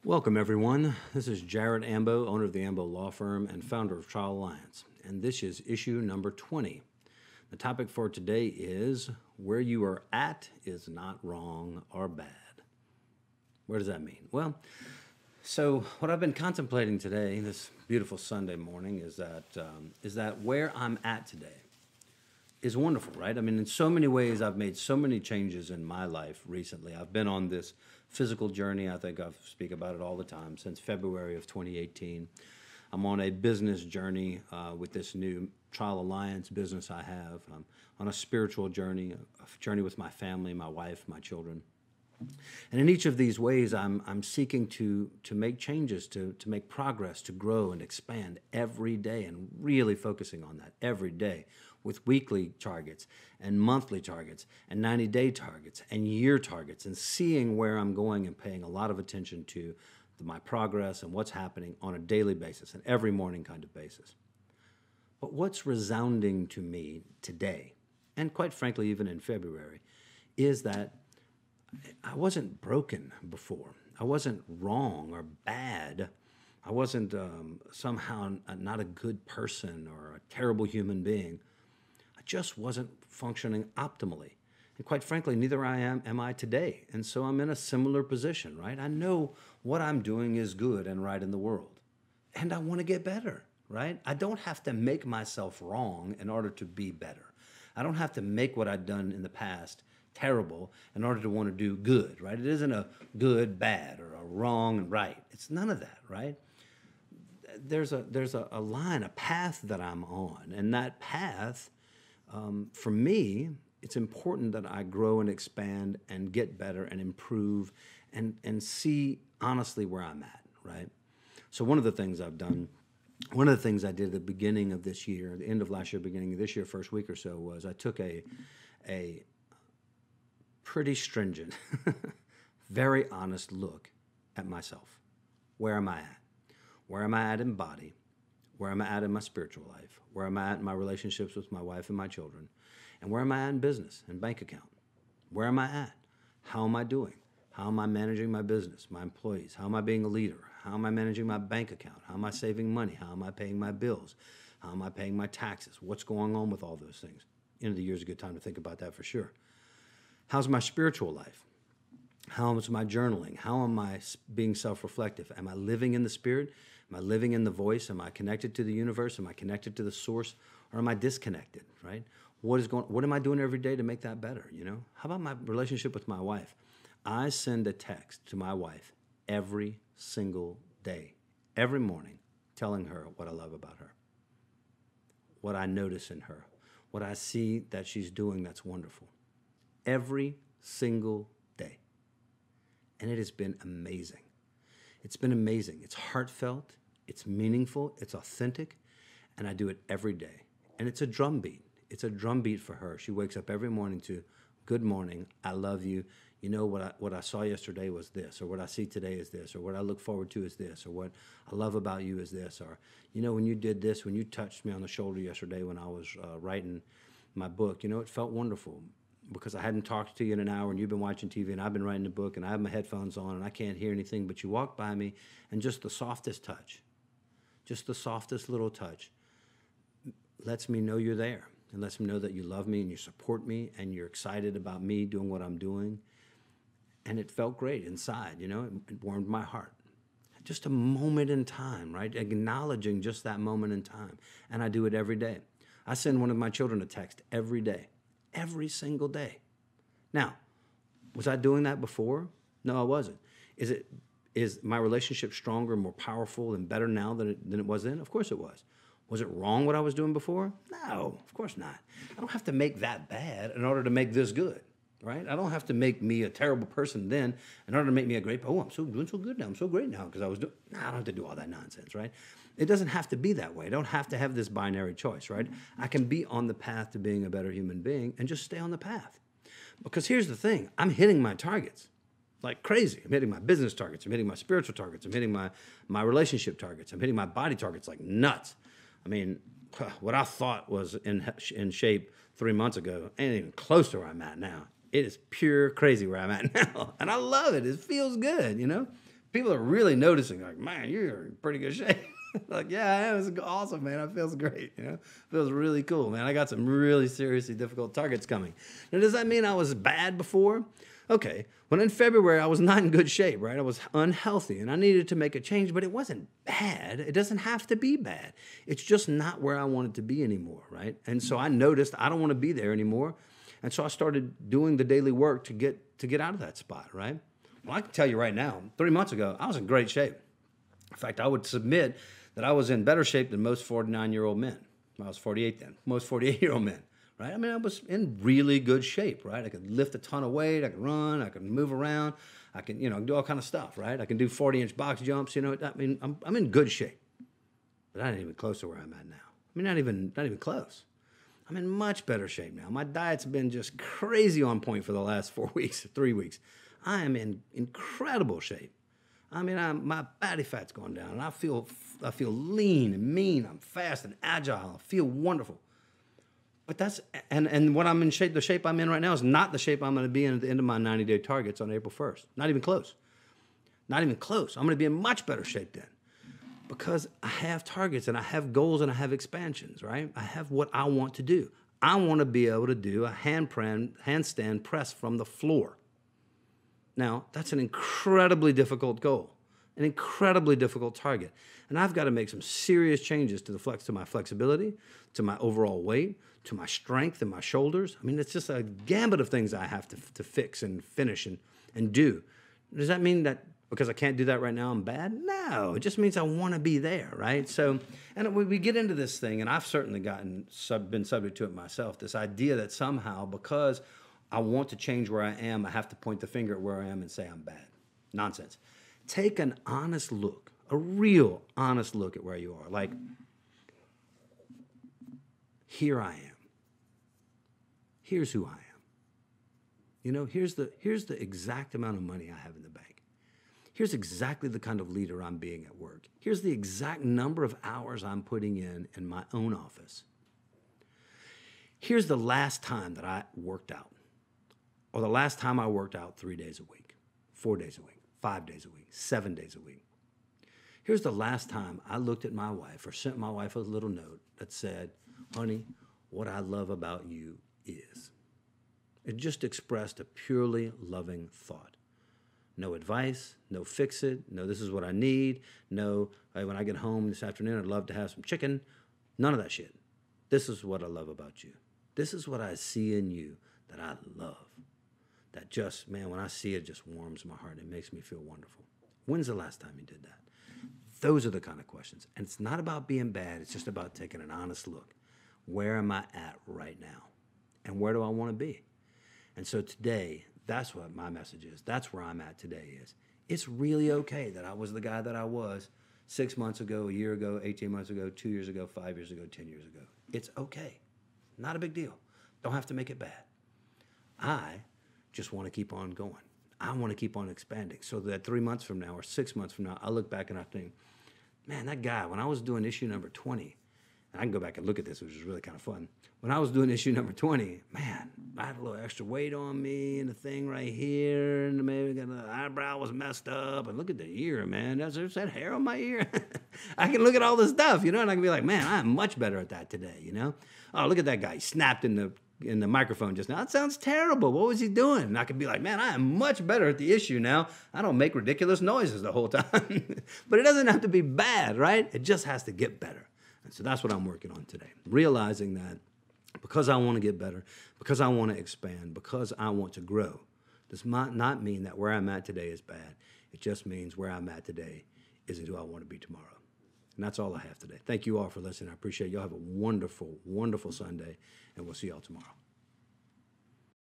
Welcome, everyone. This is Jared Ambeau, owner of the Ambeau Law Firm and founder of Trial Alliance, and this is issue number 20. The topic for today is where you are at is not wrong or bad. What does that mean? Well, so what I've been contemplating today, this beautiful Sunday morning, is that where I'm at today is wonderful, right? I mean, in so many ways, I've made so many changes in my life recently. I've been on this physical journey. I think I speak about it all the time since February of 2018. I'm on a business journey with this new Trial Alliance business I have. I'm on a spiritual journey, a journey with my family, my wife, my children. And in each of these ways, I'm seeking to make changes, to make progress, to grow and expand every day, and really focusing on that every day with weekly targets and monthly targets and 90-day targets and year targets, and seeing where I'm going and paying a lot of attention to my progress and what's happening on a daily basis, an every morning kind of basis. But what's resounding to me today, and quite frankly even in February, is that I wasn't broken before. I wasn't wrong or bad. I wasn't somehow not a good person or a terrible human being. I just wasn't functioning optimally. And quite frankly, neither am I today. And so I'm in a similar position, right? I know what I'm doing is good and right in the world. And I want to get better, right? I don't have to make myself wrong in order to be better. I don't have to make what I've done in the past terrible in order to want to do good, right? It isn't a good, bad, or a wrong and right. It's none of that, right? There's a line, a path that I'm on, and that path, for me, it's important that I grow and expand and get better and improve and see honestly where I'm at, right? So one of the things I've done, one of the things I did at the beginning of this year, the end of last year, beginning of this year, first week or so, was I took a pretty stringent, very honest look at myself. Where am I at? Where am I at in body? Where am I at in my spiritual life? Where am I at in my relationships with my wife and my children? And where am I at in business and bank account? Where am I at? How am I doing? How am I managing my business, my employees? How am I being a leader? How am I managing my bank account? How am I saving money? How am I paying my bills? How am I paying my taxes? What's going on with all those things? End of the year is a good time to think about that for sure. How's my spiritual life? How is my journaling? How am I being self-reflective? Am I living in the Spirit? Am I living in the voice? Am I connected to the universe? Am I connected to the source? Or am I disconnected, right? What am I doing every day to make that better, you know? How about my relationship with my wife? I send a text to my wife every single day, every morning, telling her what I love about her, what I notice in her, what I see that she's doing that's wonderful. Every single day. And it has been amazing. It's been amazing. It's heartfelt, it's meaningful, it's authentic, and I do it every day. And it's a drumbeat. It's a drumbeat for her. She wakes up every morning to, good morning, I love you. You know, what I saw yesterday was this, or what I see today is this, or what I look forward to is this, or what I love about you is this, or, you know, when you did this, when you touched me on the shoulder yesterday when I was writing my book, you know, it felt wonderful. Because I hadn't talked to you in an hour and you've been watching TV and I've been writing a book and I have my headphones on and I can't hear anything, but you walk by me and just the softest touch, just the softest little touch lets me know you're there and lets me know that you love me and you support me and you're excited about me doing what I'm doing. And it felt great inside, you know, it warmed my heart. Just a moment in time, right? Acknowledging just that moment in time. And I do it every day. I send one of my children a text every day. Every single day. Now, was I doing that before? No, I wasn't. Is my relationship stronger, more powerful, and better now than it was then? Of course it was. Was it wrong what I was doing before? No, of course not. I don't have to make that bad in order to make this good, right? I don't have to make me a terrible person then in order to make me a great, I'm doing so good now. I'm so great now because I was doing, I don't have to do all that nonsense, right? It doesn't have to be that way. I don't have to have this binary choice, right? I can be on the path to being a better human being and just stay on the path. Because here's the thing, I'm hitting my targets like crazy. I'm hitting my business targets. I'm hitting my spiritual targets. I'm hitting my relationship targets. I'm hitting my body targets like nuts. I mean, what I thought was in shape 3 months ago ain't even close to where I'm at now. It is pure crazy where I'm at now. And I love it. It feels good, you know? People are really noticing, like, man, you're in pretty good shape. Like, yeah, I am. It's awesome, man. It feels great. Feels really cool, man. I got some really seriously difficult targets coming. Now, does that mean I was bad before? Okay. Well, in February, I was not in good shape, right? I was unhealthy and I needed to make a change, but it wasn't bad. It doesn't have to be bad. It's just not where I wanted to be anymore, right? And so I noticed I don't want to be there anymore. And so I started doing the daily work to get out of that spot, right? Well, I can tell you right now, 3 months ago, I was in great shape. In fact, I would submit that I was in better shape than most 49-year-old men. I was 48 then. Most 48-year-old men, right? I mean, I was in really good shape, right? I could lift a ton of weight. I could run. I could move around. I can, do all kind of stuff, right? I can do 40-inch box jumps. I mean, I'm in good shape, but I ain't even close to where I'm at now. I mean, not even close. I'm in much better shape now. My diet's been just crazy on point for the last 4 weeks, 3 weeks. I am in incredible shape. I mean, my body fat's gone down, and I feel lean and mean. I'm fast and agile. I feel wonderful. But that's and what I'm in shape. The shape I'm in right now is not the shape I'm going to be in at the end of my 90-day targets on April 1st. Not even close. Not even close. I'm going to be in much better shape then, because I have targets and I have goals and I have expansions. Right? I have what I want to do. I want to be able to do a handstand press from the floor. Now, that's an incredibly difficult goal, an incredibly difficult target. And I've got to make some serious changes to my flexibility, to my overall weight, to my strength in my shoulders. I mean, it's just a gambit of things I have to fix and finish and do. Does that mean that because I can't do that right now, I'm bad? No, it just means I want to be there, right? So, and we get into this thing, and I've certainly been subject to it myself, this idea that somehow because I want to change where I am, I have to point the finger at where I am and say I'm bad. Nonsense. Take an honest look, a real honest look at where you are. Like, here I am. Here's who I am. Here's the exact amount of money I have in the bank. Here's exactly the kind of leader I'm being at work. Here's the exact number of hours I'm putting in my own office. Here's the last time that I worked out. Or the last time I worked out 3 days a week, 4 days a week, 5 days a week, 7 days a week. Here's the last time I looked at my wife or sent my wife a little note that said, honey, what I love about you is. It just expressed a purely loving thought. No advice, no fix it, no this is what I need, no hey, when I get home this afternoon I'd love to have some chicken. None of that shit. This is what I love about you. This is what I see in you that I love. That just, man, when I see it, it just warms my heart. It makes me feel wonderful. When's the last time you did that? Those are the kind of questions. And it's not about being bad. It's just about taking an honest look. Where am I at right now? And where do I want to be? And so today, that's what my message is. That's where I'm at today is. It's really okay that I was the guy that I was 6 months ago, a year ago, 18 months ago, 2 years ago, 5 years ago, 10 years ago. It's okay. Not a big deal. Don't have to make it bad. I just want to keep on going. I want to keep on expanding so that 3 months from now or 6 months from now, I look back and I think, man, that guy, when I was doing issue number 20, and I can go back and look at this, which is really kind of fun. When I was doing issue number 20, man, I had a little extra weight on me and the thing right here, and maybe the eyebrow was messed up. And look at the ear, man. There's that hair on my ear. I can look at all this stuff, and I can be like, man, I'm much better at that today, Oh, look at that guy. He snapped in the microphone just now. That sounds terrible. What was he doing? And I could be like, man, I am much better at the issue now. I don't make ridiculous noises the whole time. But it doesn't have to be bad, right? It just has to get better. And so that's what I'm working on today. Realizing that because I want to get better, because I want to expand, because I want to grow, does not mean that where I'm at today is bad. It just means where I'm at today isn't who I want to be tomorrow. And that's all I have today. Thank you all for listening. I appreciate y'all. Have a wonderful, wonderful Sunday, and we'll see y'all tomorrow.